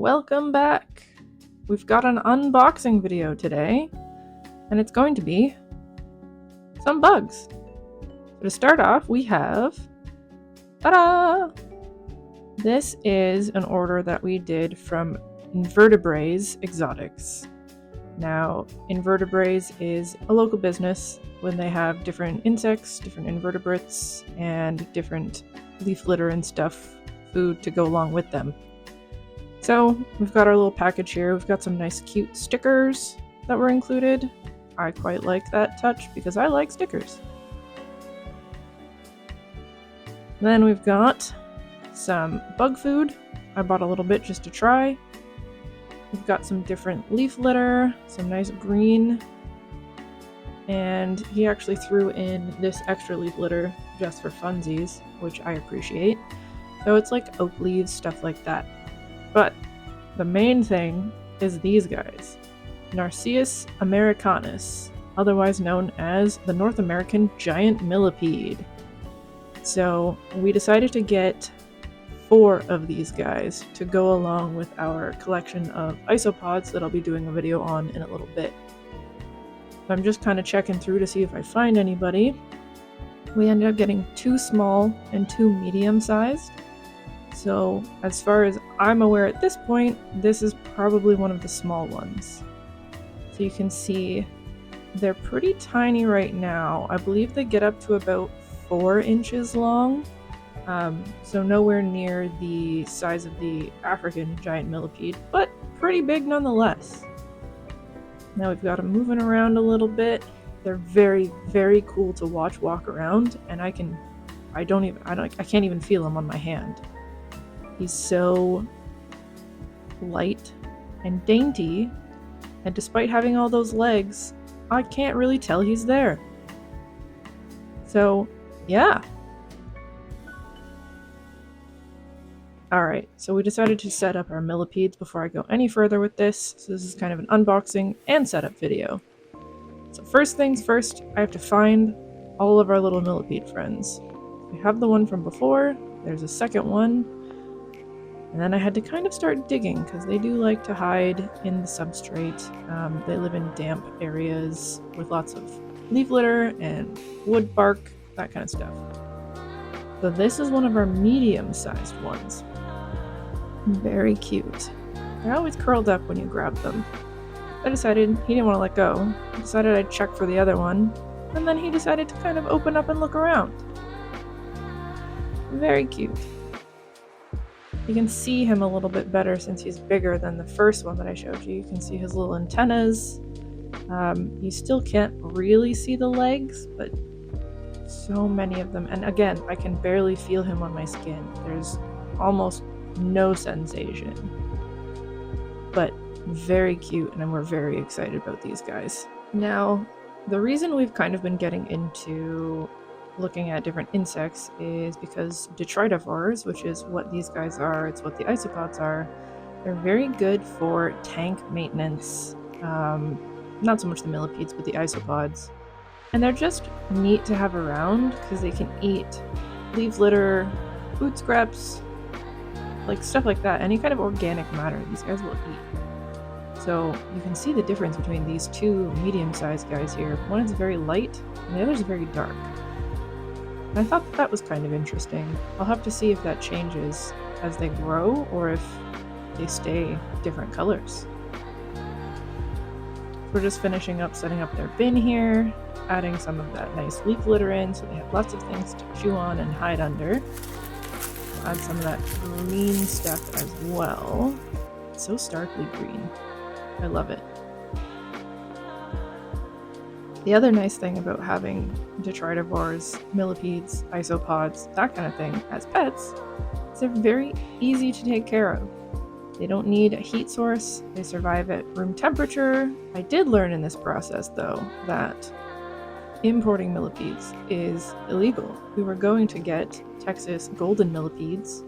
Welcome back! We've got an unboxing video today, and it's going to be some bugs. So to start off, we have, ta-da! This is an order that we did from Invertebrays Exotics. Now, Invertebrays is a local business when they have different insects, different invertebrates, and different leaf litter and stuff, food to go along with them. So we've got our little package here. We've got some nice cute stickers that were included. I quite like that touch because I like stickers. Then we've got some bug food. I bought a little bit just to try. We've got some different leaf litter, some nice green, and he actually threw in this extra leaf litter just for funsies, which I appreciate. So it's like oak leaves, stuff like that. But the main thing is these guys, Narcissus americanus, otherwise known as the North American giant millipede. So we decided to get 4 of these guys to go along with our collection of isopods that I'll be doing a video on in a little bit. So I'm just kind of checking through to see if I find anybody. We ended up getting 2 small and 2 medium-sized. So as far as I'm aware at this point, this is probably one of the small ones. So you can see they're pretty tiny right now. I believe they get up to about 4 inches long. So nowhere near the size of the African giant millipede, but pretty big nonetheless. Now we've got them moving around a little bit. They're very, very cool to watch walk around, and I can't even feel them on my hand. He's so light and dainty, and despite having all those legs, I can't really tell he's there. So, yeah. Alright, so we decided to set up our millipedes before I go any further with this, so this is kind of an unboxing and setup video. So first things first, I have to find all of our little millipede friends. We have the one from before, there's a second one, and then I had to kind of start digging because they do like to hide in the substrate. They live in damp areas with lots of leaf litter and wood bark, that kind of stuff. So this is one of our medium-sized ones. Very cute. They're always curled up when you grab them. I decided he didn't want to let go. I decided I'd check for the other one, and then he decided to kind of open up and look around. Very cute. You can see him a little bit better since he's bigger than the first one that I showed you. You can see his little antennas. You still can't really see the legs, but so many of them. And again, I can barely feel him on my skin. There's almost no sensation. But very cute, and we're very excited about these guys. Now, the reason we've kind of been getting into looking at different insects is because detritivores, which is what these guys are, it's what the isopods are, they're very good for tank maintenance. Not so much the millipedes, but the isopods. And they're just neat to have around because they can eat leaf litter, food scraps, like stuff like that. Any kind of organic matter these guys will eat. So you can see the difference between these 2 medium-sized guys here. One is very light and the other is very dark. And I thought that was kind of interesting. I'll have to see if that changes as they grow or if they stay different colors. We're just finishing up setting up their bin here, adding some of that nice leaf litter in so they have lots of things to chew on and hide under. Add some of that green stuff as well. It's so starkly green. I love it. The other nice thing about having detritivores, millipedes, isopods, that kind of thing as pets is they're very easy to take care of. They don't need a heat source, they survive at room temperature. I did learn in this process though that importing millipedes is illegal. We were going to get Texas golden millipedes,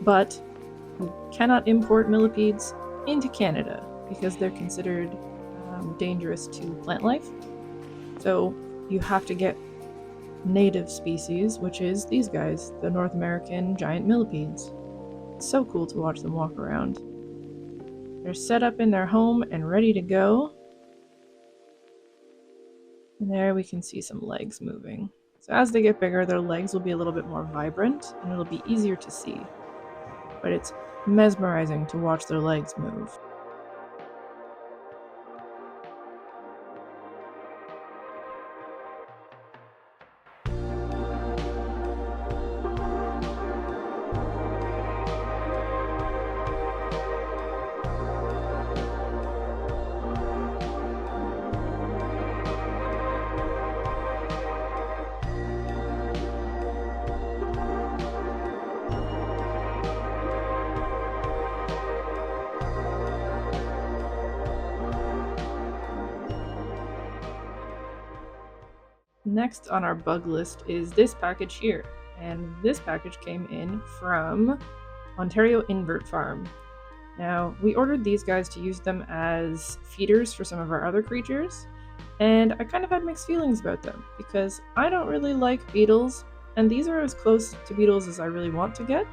but we cannot import millipedes into Canada because they're considered dangerous to plant life. So you have to get native species, which is these guys, the North American giant millipedes. It's so cool to watch them walk around. They're set up in their home and ready to go. And there we can see some legs moving. So as they get bigger, their legs will be a little bit more vibrant and it'll be easier to see. But it's mesmerizing to watch their legs move. Next on our bug list is this package here, and this package came in from Ontario Invert Farm. Now, we ordered these guys to use them as feeders for some of our other creatures, and I kind of had mixed feelings about them because I don't really like beetles, and these are as close to beetles as I really want to get.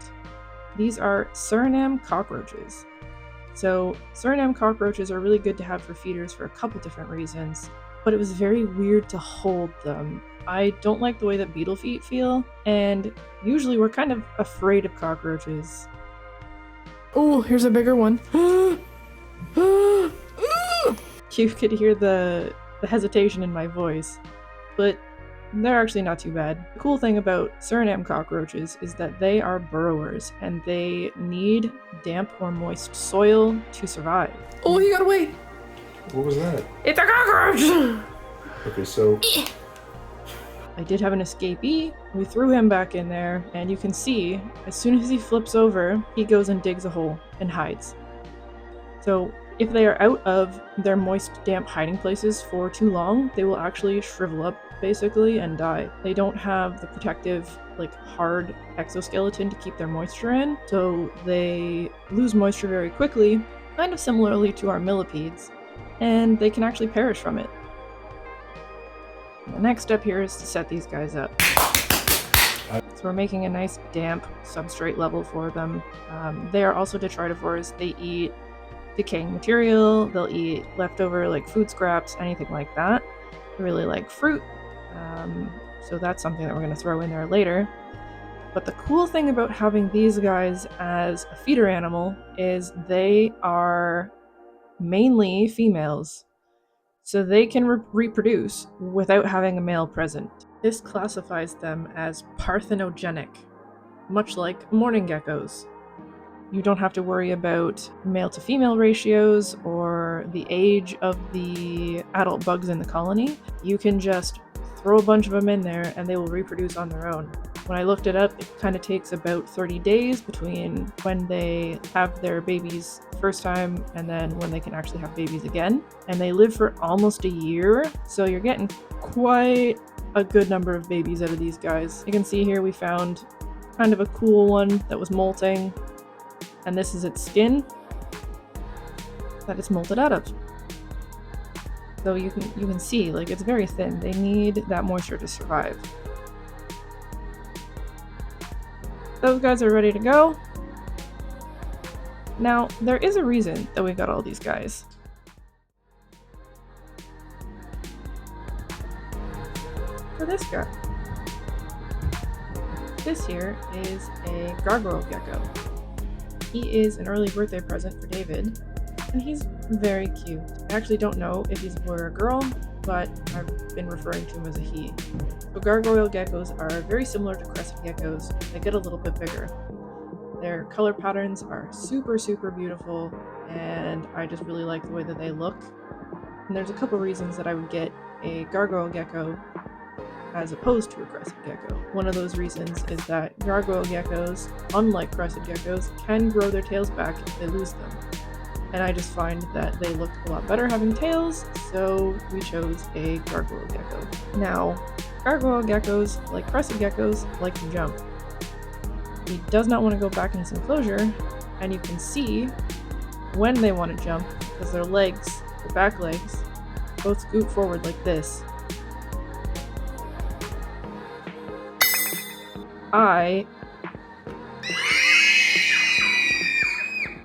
These are Suriname cockroaches. So Suriname cockroaches are really good to have for feeders for a couple different reasons, but it was very weird to hold them. I don't like the way that beetle feet feel, and usually we're kind of afraid of cockroaches. Oh, here's a bigger one. You could hear the hesitation in my voice, but they're actually not too bad. The cool thing about Suriname cockroaches is that they are burrowers and they need damp or moist soil to survive. Oh, he got away! What was that? It's a cockroach! Okay, so... I did have an escapee. We threw him back in there, and you can see, as soon as he flips over, he goes and digs a hole and hides. So if they are out of their moist, damp hiding places for too long, they will actually shrivel up, basically, and die. They don't have the protective, hard exoskeleton to keep their moisture in, so they lose moisture very quickly, kind of similarly to our millipedes, and they can actually perish from it. The next step here is to set these guys up. So we're making a nice damp substrate level for them. They are also detritivores. They eat decaying material, they'll eat leftover food scraps, anything like that. They really like fruit, so that's something that we're going to throw in there later. But the cool thing about having these guys as a feeder animal is they are mainly females. So they can reproduce without having a male present. This classifies them as parthenogenic, much like mourning geckos. You don't have to worry about male to female ratios or the age of the adult bugs in the colony. You can just throw a bunch of them in there and they will reproduce on their own. When I looked it up, it kind of takes about 30 days between when they have their babies first time and then when they can actually have babies again. And they live for almost a year, so you're getting quite a good number of babies out of these guys. You can see here we found kind of a cool one that was molting, and this is its skin that it's molted out of. So you can see, it's very thin. They need that moisture to survive. Those guys are ready to go. Now, there is a reason that we got all these guys. For this guy. This here is a gargoyle gecko. He is an early birthday present for David, and he's very cute. I actually don't know if he's a boy or a girl, but I've been referring to him as a he. So gargoyle geckos are very similar to crested geckos. They get a little bit bigger. Their color patterns are super, super beautiful, and I just really like the way that they look. And there's a couple reasons that I would get a gargoyle gecko as opposed to a crested gecko. One of those reasons is that gargoyle geckos, unlike crested geckos, can grow their tails back if they lose them. And I just find that they look a lot better having tails, so we chose a gargoyle gecko. Now, gargoyle geckos, like crested geckos, like to jump. He does not want to go back in his enclosure, and you can see when they want to jump, because their legs, their back legs, both scoot forward like this.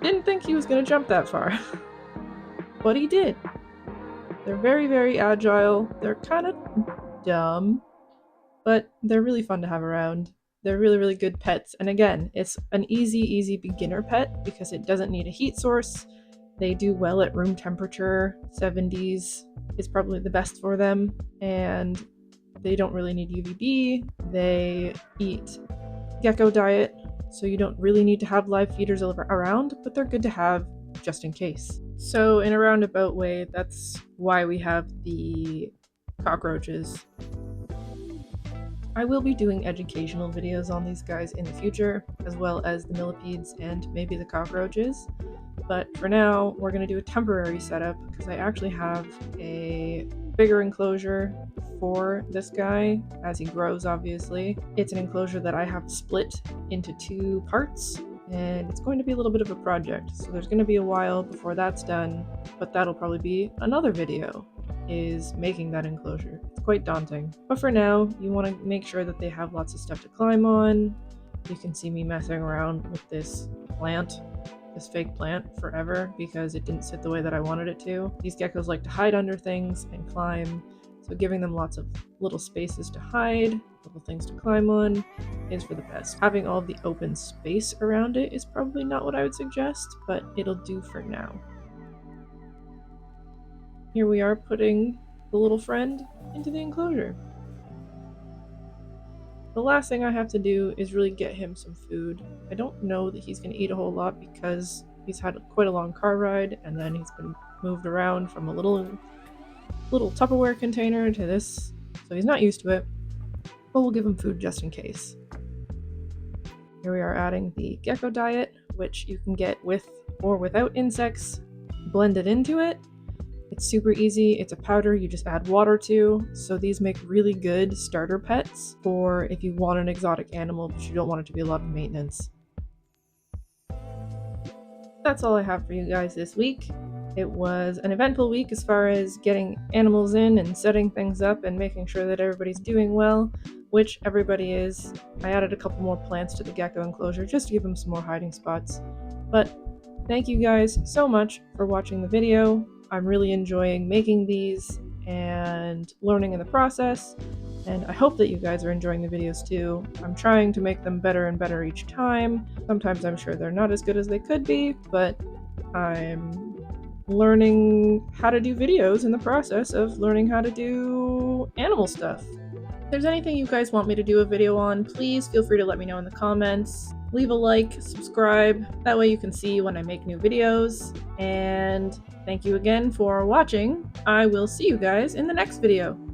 Didn't think he was gonna jump that far. But he did. They're very, very agile. They're kind of dumb, but they're really fun to have around. They're really, really good pets. And again, it's an easy beginner pet because it doesn't need a heat source. They do well at room temperature. 70s is probably the best for them. And they don't really need UVB. They eat gecko diet, so you don't really need to have live feeders around, but they're good to have just in case. So in a roundabout way, that's why we have the cockroaches. I will be doing educational videos on these guys in the future, as well as the millipedes and maybe the cockroaches. But for now, we're going to do a temporary setup because I actually have a bigger enclosure for this guy as he grows, obviously. It's an enclosure that I have split into 2 parts, and it's going to be a little bit of a project. So there's going to be a while before that's done, but that'll probably be another video, is making that enclosure. It's quite daunting. But for now, you want to make sure that they have lots of stuff to climb on. You can see me messing around with this plant, this fake plant, forever because it didn't sit the way that I wanted it to. These geckos like to hide under things and climb, so giving them lots of little spaces to hide, little things to climb on, is for the best. Having all of the open space around it is probably not what I would suggest, but it'll do for now. Here we are putting the little friend into the enclosure. The last thing I have to do is really get him some food. I don't know that he's going to eat a whole lot because he's had quite a long car ride, and then he's been moved around from a little Tupperware container to this, so he's not used to it, but we'll give him food just in case. Here we are adding the gecko diet, which you can get with or without insects blended into it. It's super easy. It's a powder you just add water to, so these make really good starter pets for if you want an exotic animal but you don't want it to be a lot of maintenance. That's all I have for you guys this week. It was an eventful week as far as getting animals in and setting things up and making sure that everybody's doing well, which everybody is. I added a couple more plants to the gecko enclosure just to give them some more hiding spots. But thank you guys so much for watching the video. I'm really enjoying making these and learning in the process, and I hope that you guys are enjoying the videos too. I'm trying to make them better and better each time. Sometimes I'm sure they're not as good as they could be, but I'm learning how to do videos in the process of learning how to do animal stuff. If there's anything you guys want me to do a video on, please feel free to let me know in the comments. Leave a like, subscribe, that way you can see when I make new videos. And thank you again for watching. I will see you guys in the next video.